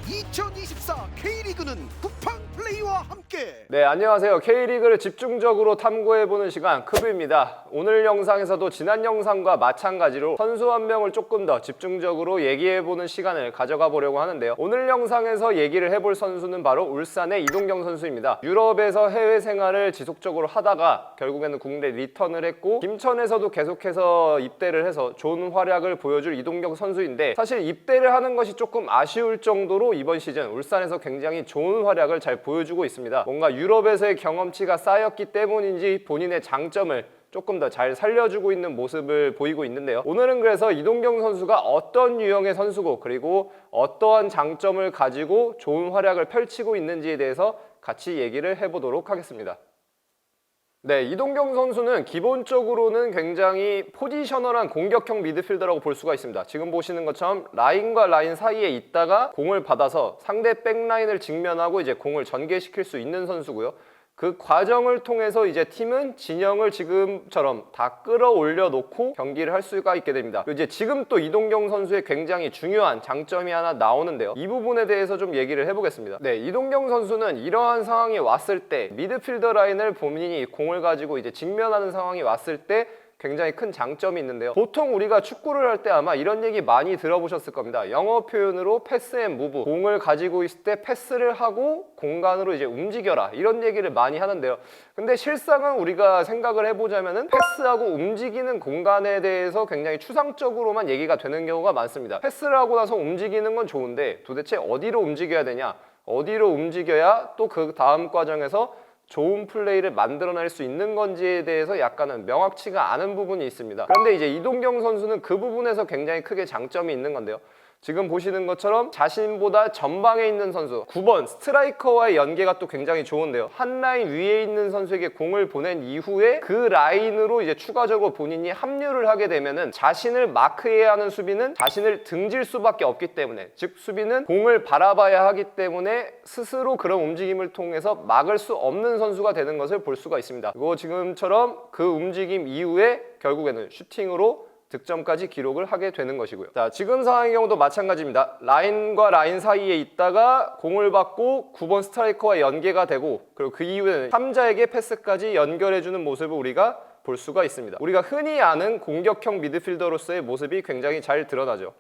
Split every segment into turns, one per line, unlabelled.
2024 K리그는 쿠팡 플레이와 함께.
네, 안녕하세요. K리그를 집중적으로 탐구해보는 시간 크브입니다. 오늘 영상에서도 지난 영상과 마찬가지로 선수 한 명을 조금 더 집중적으로 얘기해보는 시간을 가져가 보려고 하는데요. 오늘 영상에서 얘기를 해볼 선수는 바로 울산의 이동경 선수입니다. 유럽에서 해외 생활을 지속적으로 하다가 결국에는 국내 리턴을 했고, 김천에서도 계속해서 입대를 해서 좋은 활약을 보여줄 이동경 선수인데, 사실 입대를 하는 것이 조금 아쉬울 정도로 이번 시즌 울산에서 굉장히 좋은 활약을 잘 보여주고 있습니다. 뭔가 유럽에서의 경험치가 쌓였기 때문인지 본인의 장점을 조금 더 잘 살려주고 있는 모습을 보이고 있는데요. 오늘은 그래서 이동경 선수가 어떤 유형의 선수고, 그리고 어떠한 장점을 가지고 좋은 활약을 펼치고 있는지에 대해서 같이 얘기를 해보도록 하겠습니다. 네, 이동경 선수는 기본적으로는 굉장히 포지셔널한 공격형 미드필더라고 볼 수가 있습니다. 지금 보시는 것처럼 라인과 라인 사이에 있다가 공을 받아서 상대 백라인을 직면하고 이제 공을 전개시킬 수 있는 선수고요. 그 과정을 통해서 이제 팀은 진영을 지금처럼 다 끌어올려 놓고 경기를 할 수가 있게 됩니다. 이제 지금 또 이동경 선수의 굉장히 중요한 장점이 하나 나오는데요. 이 부분에 대해서 좀 얘기를 해보겠습니다. 네, 이동경 선수는 이러한 상황이 왔을 때 미드필더 라인을 본인이 공을 가지고 이제 직면하는 상황이 왔을 때 굉장히 큰 장점이 있는데요. 보통 우리가 축구를 할 때 아마 이런 얘기 많이 들어보셨을 겁니다. 영어 표현으로 패스 앤 무브, 공을 가지고 있을 때 패스를 하고 공간으로 이제 움직여라, 이런 얘기를 많이 하는데요. 근데 실상은 우리가 생각을 해보자면은 패스하고 움직이는 공간에 대해서 굉장히 추상적으로만 얘기가 되는 경우가 많습니다. 패스를 하고 나서 움직이는 건 좋은데 도대체 어디로 움직여야 되냐, 어디로 움직여야 또 그 다음 과정에서 좋은 플레이를 만들어낼 수 있는 건지에 대해서 약간은 명확치가 않은 부분이 있습니다. 그런데 이제 이동경 선수는 그 부분에서 굉장히 크게 장점이 있는 건데요. 지금 보시는 것처럼 자신보다 전방에 있는 선수 9번 스트라이커와의 연계가 또 굉장히 좋은데요. 한 라인 위에 있는 선수에게 공을 보낸 이후에 그 라인으로 이제 추가적으로 본인이 합류를 하게 되면은 자신을 마크해야 하는 수비는 자신을 등질 수밖에 없기 때문에, 즉 수비는 공을 바라봐야 하기 때문에 스스로 그런 움직임을 통해서 막을 수 없는 선수가 되는 것을 볼 수가 있습니다. 그리고 지금처럼 그 움직임 이후에 결국에는 슈팅으로 득점까지 기록을 하게 되는 것이고요. 자, 지금 상황의 경우도 마찬가지입니다. 라인과 라인 사이에 있다가 공을 받고 9번 스트라이커와 연계가 되고, 그리고 그 이후에는 3자에게 패스까지 연결해주는 모습을 우리가 볼 수가 있습니다. 우리가 흔히 아는 공격형 미드필더로서의 모습이 굉장히 잘 드러나죠.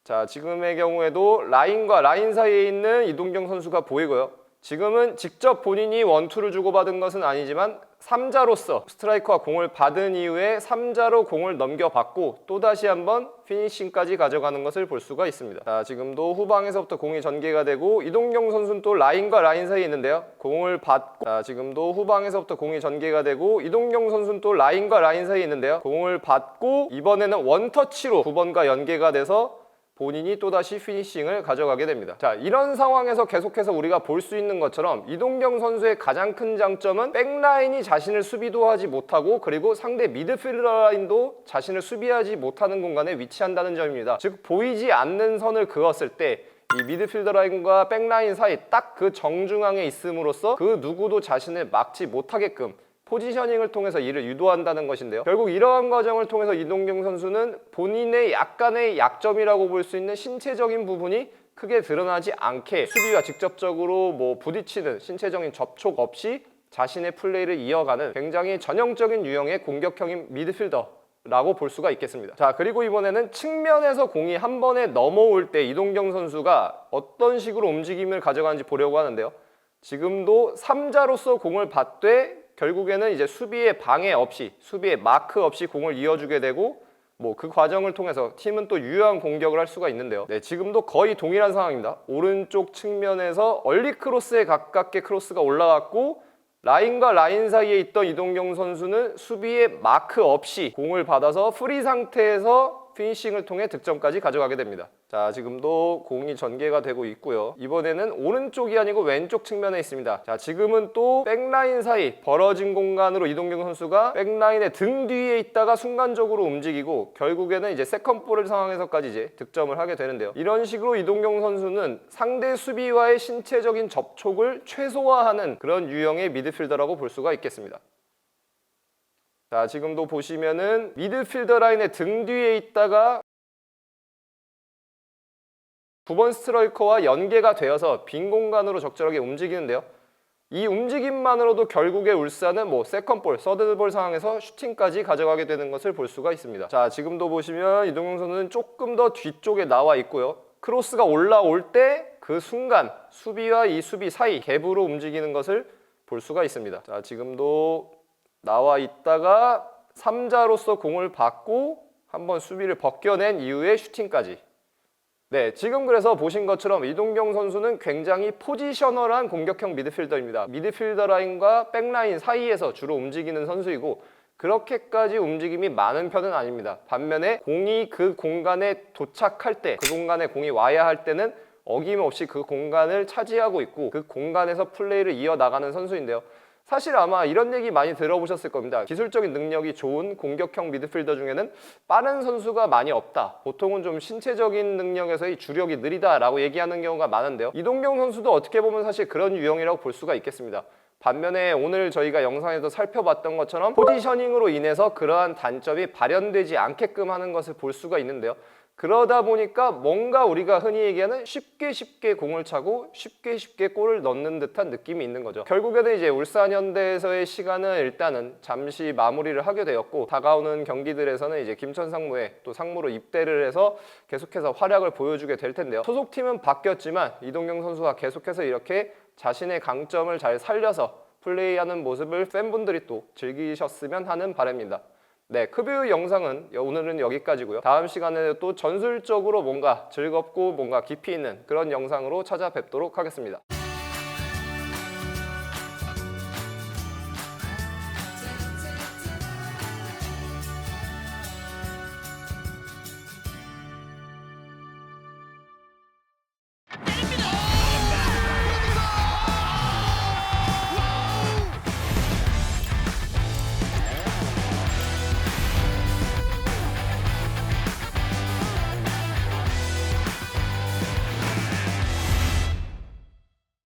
자, 지금의 경우에도 라인과 라인 사이에 있는 이동경 선수가 보이고요. 지금은 직접 본인이 원투를 주고받은 것은 아니지만 3자로서 스트라이커가 공을 받은 이후에 3자로 공을 넘겨받고 또다시 한번 피니싱까지 가져가는 것을 볼 수가 있습니다. 자, 지금도 후방에서부터 공이 전개가 되고, 이동경 선수는 또 라인과 라인 사이에 있는데요. 공을 받고, 자, 지금도 후방에서부터 공이 전개가 되고, 이동경 선수는 또 라인과 라인 사이에 있는데요. 공을 받고 이번에는 원터치로 9번과 연계가 돼서 본인이 또다시 피니싱을 가져가게 됩니다. 자, 이런 상황에서 계속해서 우리가 볼 수 있는 것처럼 이동경 선수의 가장 큰 장점은 백라인이 자신을 수비도 하지 못하고, 그리고 상대 미드필더 라인도 자신을 수비하지 못하는 공간에 위치한다는 점입니다. 즉, 보이지 않는 선을 그었을 때 이 미드필더 라인과 백라인 사이 딱 그 정중앙에 있음으로써 그 누구도 자신을 막지 못하게끔 포지셔닝을 통해서 이를 유도한다는 것인데요. 결국 이러한 과정을 통해서 이동경 선수는 본인의 약간의 약점이라고 볼 수 있는 신체적인 부분이 크게 드러나지 않게 수비와 직접적으로 부딪히는 신체적인 접촉 없이 자신의 플레이를 이어가는 굉장히 전형적인 유형의 공격형인 미드필더라고 볼 수가 있겠습니다. 자, 그리고 이번에는 측면에서 공이 한 번에 넘어올 때 이동경 선수가 어떤 식으로 움직임을 가져가는지 보려고 하는데요. 지금도 3자로서 공을 받되 결국에는 이제 수비의 방해 없이, 수비의 마크 없이 공을 이어주게 되고, 그 과정을 통해서 팀은 또 유효한 공격을 할 수가 있는데요. 네, 지금도 거의 동일한 상황입니다. 오른쪽 측면에서 얼리 크로스에 가깝게 크로스가 올라갔고, 라인과 라인 사이에 있던 이동경 선수는 수비의 마크 없이 공을 받아서 프리 상태에서 피니싱을 통해 득점까지 가져가게 됩니다. 자, 지금도 공이 전개가 되고 있고요. 이번에는 오른쪽이 아니고 왼쪽 측면에 있습니다. 자, 지금은 또 백라인 사이 벌어진 공간으로 이동경 선수가 백라인의 등 뒤에 있다가 순간적으로 움직이고, 결국에는 이제 세컨볼 상황에서까지 이제 득점을 하게 되는데요. 이런 식으로 이동경 선수는 상대 수비와의 신체적인 접촉을 최소화하는 그런 유형의 미드필더라고 볼 수가 있겠습니다. 자, 지금도 보시면은 미드필더 라인의 등 뒤에 있다가 9번 스트라이커와 연계가 되어서 빈 공간으로 적절하게 움직이는데요. 이 움직임만으로도 결국에 울산은 세컨볼, 서드볼 상황에서 슈팅까지 가져가게 되는 것을 볼 수가 있습니다. 자, 지금도 보시면 이동경 선수는 조금 더 뒤쪽에 나와 있고요. 크로스가 올라올 때 그 순간 수비와 이 수비 사이 갭으로 움직이는 것을 볼 수가 있습니다. 자, 지금도 나와 있다가 3자로서 공을 받고 한번 수비를 벗겨낸 이후에 슈팅까지. 네, 지금 그래서 보신 것처럼 이동경 선수는 굉장히 포지셔널한 공격형 미드필더입니다. 미드필더 라인과 백라인 사이에서 주로 움직이는 선수이고 그렇게까지 움직임이 많은 편은 아닙니다. 반면에 공이 그 공간에 도착할 때, 그 공간에 공이 와야 할 때는 어김없이 그 공간을 차지하고 있고 그 공간에서 플레이를 이어나가는 선수인데요. 사실 아마 이런 얘기 많이 들어보셨을 겁니다. 기술적인 능력이 좋은 공격형 미드필더 중에는 빠른 선수가 많이 없다. 보통은 좀 신체적인 능력에서의 주력이 느리다라고 얘기하는 경우가 많은데요. 이동경 선수도 어떻게 보면 사실 그런 유형이라고 볼 수가 있겠습니다. 반면에 오늘 저희가 영상에서 살펴봤던 것처럼 포지셔닝으로 인해서 그러한 단점이 발현되지 않게끔 하는 것을 볼 수가 있는데요. 그러다 보니까 뭔가 우리가 흔히 얘기하는 쉽게 공을 차고 쉽게 골을 넣는 듯한 느낌이 있는 거죠. 결국에는 이제 울산 현대에서의 시간은 일단은 잠시 마무리를 하게 되었고 다가오는 경기들에서는 이제 김천 상무에 또 상무로 입대를 해서 계속해서 활약을 보여주게 될 텐데요. 소속팀은 바뀌었지만 이동경 선수가 계속해서 이렇게 자신의 강점을 잘 살려서 플레이하는 모습을 팬분들이 또 즐기셨으면 하는 바람입니다. 네, 크뷰 영상은 오늘은 여기까지고요. 다음 시간에 또 전술적으로 뭔가 즐겁고 뭔가 깊이 있는 그런 영상으로 찾아뵙도록 하겠습니다.